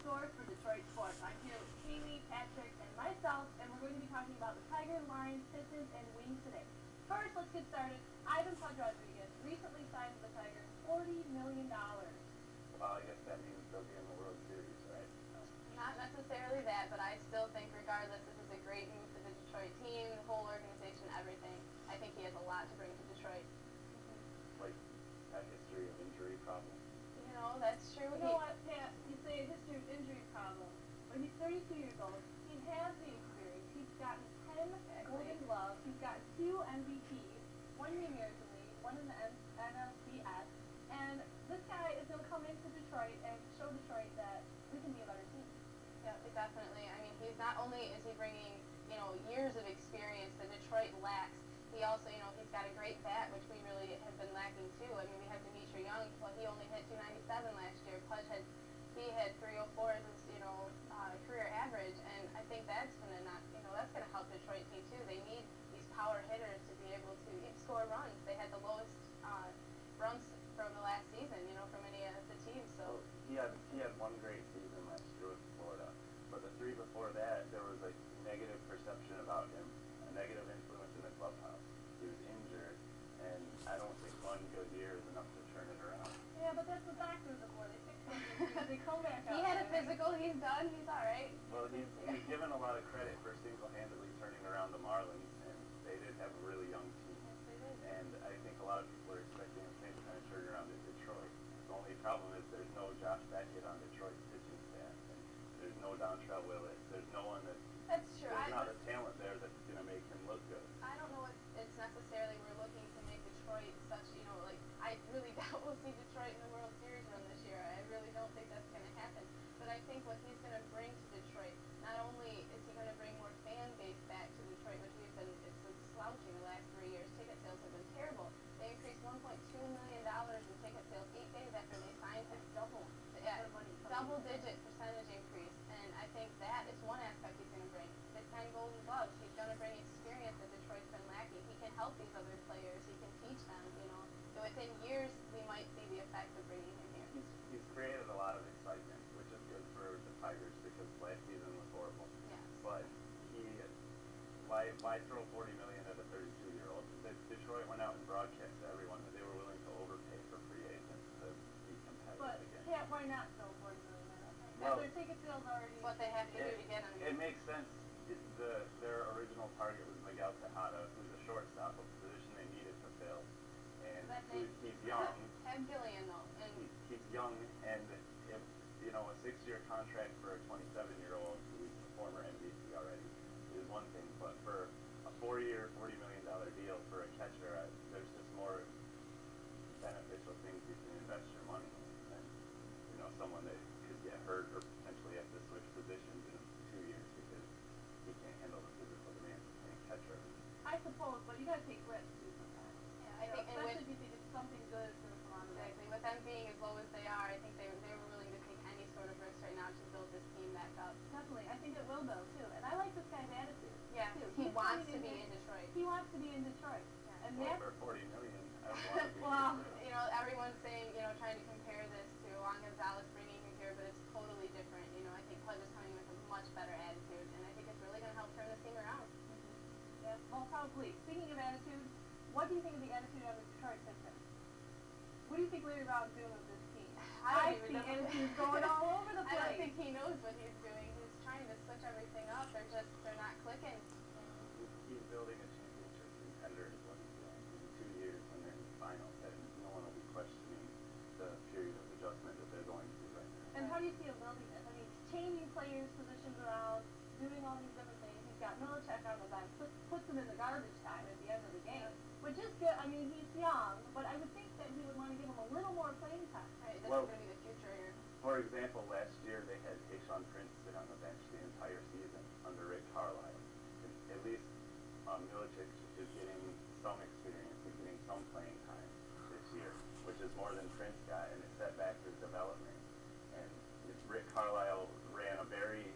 Score for Detroit Sports. I'm here with Kaylee, Patrick, and myself, and we're going to be talking about the Tigers, Lions, Pistons, and Wings today. First, let's get started. Ivan Rodriguez recently signed with the Tigers $40 million. Well, I guess that means they'll be in the World Series, right? Not necessarily that, but I still think regardless, this is a great move for the Detroit team, the whole organization, everything. I think he has a lot to bring to Detroit. Like a history of injury problems. You know, that's true. You know what, Pat? You say a history of injury problems, but he's 32 years old. He has the experience. He's gotten 10 Golden Gloves. He's gotten 2 MVPs, 1 in the American League, 1 in the NLCS. And this guy is going to come into Detroit and show Detroit that we can be a better team. Yeah, definitely. I mean, he's not only is he bringing, years of experience that Detroit lacks, he also, he's got a great bat, which we really have been lacking too. I mean, we have Dimitri Young. Well, he only hit 297 last year. Pudge had 304 as his, career average, and I think that's gonna that's gonna help Detroit team too. They need these power hitters to be able to score runs. They had the lowest runs from the last season, from any of the teams. So he had one great season last year with Florida, but the 3 before that, there was a negative perception about him, a negative influence in the clubhouse. He was injured, and I don't think 1 good year is enough to turn it around. Yeah, but that's what doctors are for. They fix things. They come back up. He had a physical. He's done. He's all right. Well, he's given a lot of credit for single-handedly turning around the Marlins, and they did have a really young team. Yes, they did. And I think a lot of people are expecting the same kind of turnaround in Detroit. The only problem is there's no Josh Beckett on Detroit's pitching staff, and there's no Dontrell Willis. There's no one That's true. There's not a talent there that's going to make him look good. I don't know what it's necessarily we're looking to make Detroit such, I really doubt we'll see Detroit in the World Series run this year. I really don't think that's going to happen. But I think what he's going to bring to Detroit, not only is he going to bring more fan base back to Detroit, which it's been slouching the last 3 years. Ticket sales have been terrible. They increased $1.2 million in ticket sales 8 days after they signed him. Double-digit percentage increase. And I think that is one aspect he's going to bring. The 10 Golden Gloves. He's going to bring experience that Detroit's been lacking. He can help these other players. He can teach them, So within years, we might see the effect of bringing him here. He's created a lot of excitement, which is good for the Tigers because last season was horrible. Yes. But why throw $40 million at a 32-year-old? Detroit went out and broadcast to everyone that they were willing to overpay for free agents to be competitive But again. why not throw $40 million? Well, their ticket sales already. What they have to do to get him. It makes sense. Their original target was Miguel Tejada, who's a shortstop, a position they needed to fill. And he's young. Have Gillian, though. And he's young, and if a 6-year contract for a 27-year-old who's a former MVP already is one thing, but for a 4-year, $40 million deal for a catcher, there's just more beneficial things you can invest your money in than someone that could get hurt or potentially have to switch positions in 2 years because he can't handle the physical demands of playing catcher. I suppose, but you got to take risks too sometimes. yeah, I think, especially if you think it's something good for the Toronto. Exactly. With them being as low as they are, I think they were willing to take any sort of risk right now to build this team back up. Definitely. I think it will build too. And I like this guy's attitude. Yeah, too. he wants to be in Detroit. He wants to be in Detroit. Yeah. And Well, that's for $40 million, I would want to be Well, Everyone's saying, trying to compare this to Juan Gonzalez bringing him here, but it's totally different. I think Pudge is coming with a much better attitude, and I think it's really going to help turn this team around. Yes, well, probably. Speaking of attitude, what do you think of the attitude of the Detroit Pistons? What do you think Larry Brown's doing with this team? I see attitudes going all over the place. I don't think he knows what he's doing. He's trying to switch everything up. They're not clicking. He's building a championship contender is what he's doing. In 2 years when they're in the finals, and no one will be questioning the period of adjustment that they're going through right now. And how do you see him building this? I mean, he's changing players' positions around, doing all these different things. He's got Milicic on the bench, puts him in the garbage time at the end of the game, which is good. I mean, he's young, but I would think that he would want to give him a little more playing time. Right, this is going to be the future here. For example, last year they had Tayshaun Prince sit on the bench the entire season under Rick Carlisle. At least Milicic is getting some experience and getting some playing time this year, which is more than Prince got, and it set back his development. And Rick Carlisle ran a very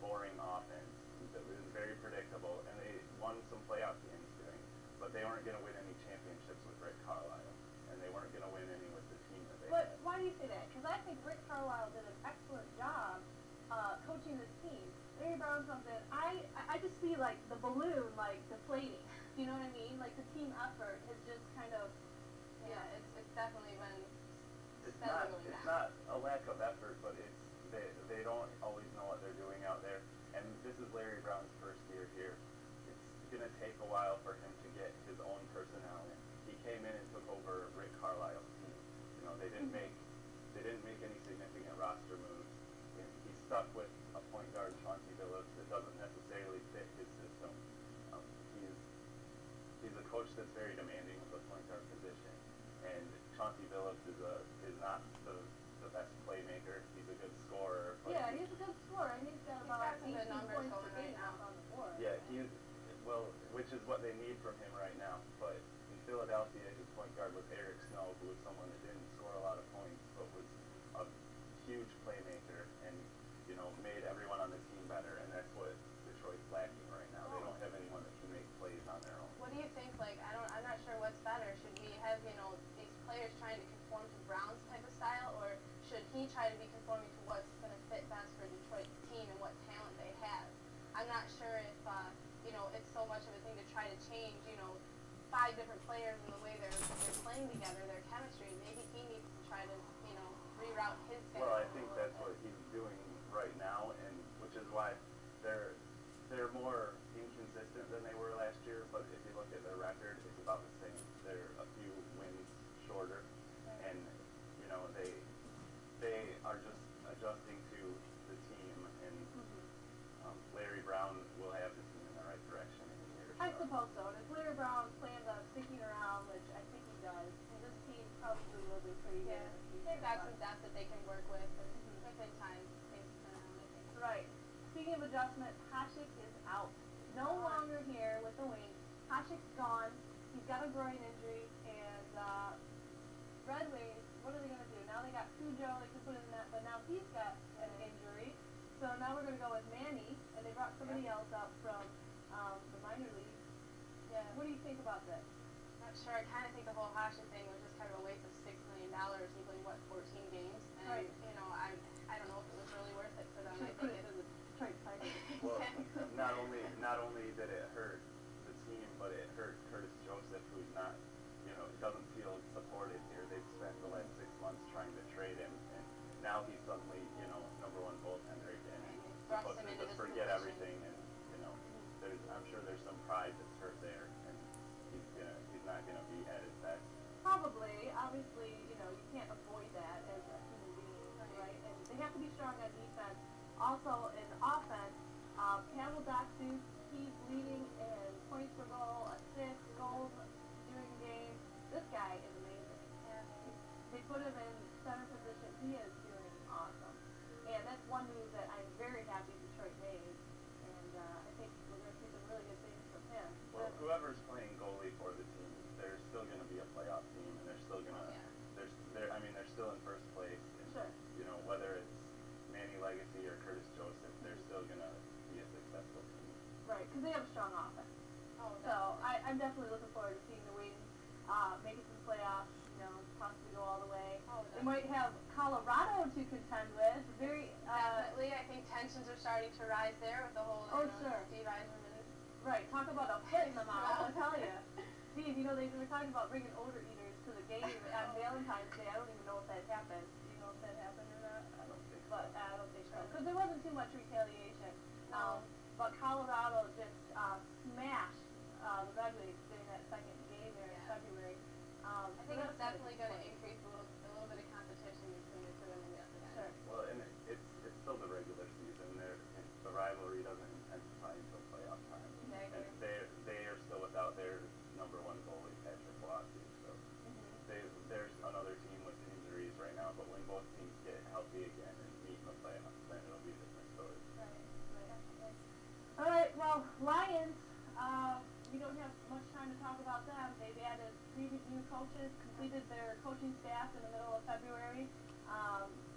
boring offense that was very predictable, and they won some playoff games doing, but they weren't going to win any championships with Rick Carlisle, and they weren't going to win any with the team that they had. But why do you say that? Because I think Rick Carlisle did an excellent job like the balloon, like deflating. Do you know what I mean? Like the team effort has just kind of. Yeah, it's definitely been It's steadily going down. not a lack of effort, but it's they don't always know what they're doing out there. And this is Larry Brown's first year here. It's gonna take a while for him to get his own personnel in. He came in and took over Rick Carlisle's team. You know, they didn't make any significant roster moves. He's stuck with a point guard, Chauncey Billups, that doesn't necessarily fit his system. Um, he's a coach that's very demanding of the point guard position, and Chauncey Billups is not the best playmaker. He's a good scorer. But Yeah, he's a good scorer. He's got about some good 18 numbers points going a game right now. on the board. Yeah, which is what they need from him right now. But in Philadelphia, his point guard was Eric Snow, who was someone that didn't score a lot of points, but was a huge playmaker and, you know, made everyone on the team better. And that's what Detroit's lacking right now. They don't have anyone that can make plays on their own. What do you think? Like, I'm not sure what's better. Should we have, you know, these players trying to conform to Brown's type of style, or should he try to be conforming to what's going to fit best for Detroit's team and what talent they have? I'm not sure if, you know, it's so much of a thing to try to change, you know, 5 different players and the way they're playing together, their chemistry. Maybe he needs to try to, you know, reroute his game. Well, I think that's what he's doing right now, and which is why they're more inconsistent than they were last year. But if you look at their record, it's about the same. They're a few wins shorter, and you know they are just adjusting to the team. And Larry Brown will have the team in the right direction in a year. I suppose so. And if Larry Brown plans on sticking around, which I think he does, this team probably will be pretty good. Yeah, they've got some depth that they can work with, and within time, things turn around, I think. Right. Speaking of adjustment, Hasek is out. No longer here with the Wings. Hasek's gone. He's got a groin injury, and Red Wings, what are they going to do? Now they got Cujo, they can put in that, but now he's got an injury. So now we're going to go with Manny, and they brought somebody else up from the minor league. Yeah. What do you think about this? Not sure. I kind of think the whole Hasek thing was just kind of a waste of $6 million. He played, what, 14 games? And, Right. you know, I don't know if it was really worth it for them. I Should put think it to the Detroit Tigers. Well, not only did it hurt the team, but it hurt Curtis Joseph, who's not, you know, doesn't feel supported here. They've spent the last 6 months trying to trade him, and now he's suddenly, you know, number 1 goaltender again. And he's Thrust supposed him to into just this forget position. everything, and you know, I'm sure there's some pride that's hurt there, and he's not gonna be at his best. Probably. Obviously, you know, you can't avoid that as a human being, right? And they have to be strong on defense. Also, in offense, Pavel Datsyuk, he's leading in points per goal, assists, goals during games. This guy is amazing. Yeah. They put him in center position. He is doing awesome. And that's one move that I'm very happy Detroit made. And I think we're going to see some really good things from him. Well, whoever's playing goalie for the team, they're still going to be a playoff team, and they're still going to, they're still in first place. And, Sure. you know, whether it's Manny Legacy or Curtis Joseph, they're still going to be a successful team. Right, because they have a strong offense. Oh, So I'm definitely looking forward to seeing the Wings make it to the playoffs, you know, possibly go all the way. Oh, They might have Colorado to contend with. Very, definitely. I think tensions are starting to rise there with the whole, Oh, you know, sure. Steve Eiserman. right, talk about a put in the mouth, I'll tell you. Steve, you know, they were talking about bringing odor eaters to the game on Valentine's Day. I don't even know if that happened. Do you know if that happened or not? I don't think so. But I don't think so. Because there wasn't too much retaliation. No. But Colorado just smashed the Red Wings during that second game there in February. I think it's definitely going to increase a little bit of competition between the two of them yet again. Sure. Well, and it's still the regular season. The rivalry doesn't intensify until playoff time. Exactly. And they are still without their number 1 goalie, Patrick Walker. So there's another team with injuries right now. But when both teams get healthy again and meet in the playoffs, then it'll be a different story. Right. All right. Well, Lions. We don't have much time to talk about them. They've added 3 new coaches, completed their coaching staff in the middle of February.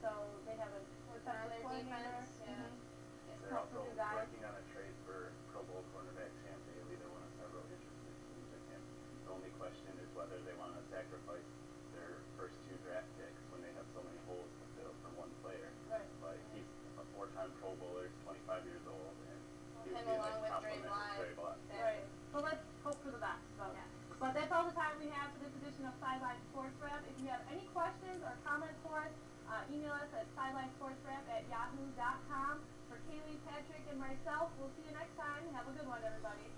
So they have a Working on their coordinator. defense, yeah. They're also Couple new guys. working on a trade for Pro Bowl cornerback Sam Bailey. They're one of several interested teams in him. The only question is whether they want to sacrifice their first 2 draft picks when they have so many holes to fill for one player. Right. But he's a 4-time Pro Bowler, 25 years old, and he would Him be a along nice with Dre compliment Bly. SidelineSportsRap@yahoo.com. For Kaylee, Patrick, and myself, we'll see you next time. Have a good one, everybody.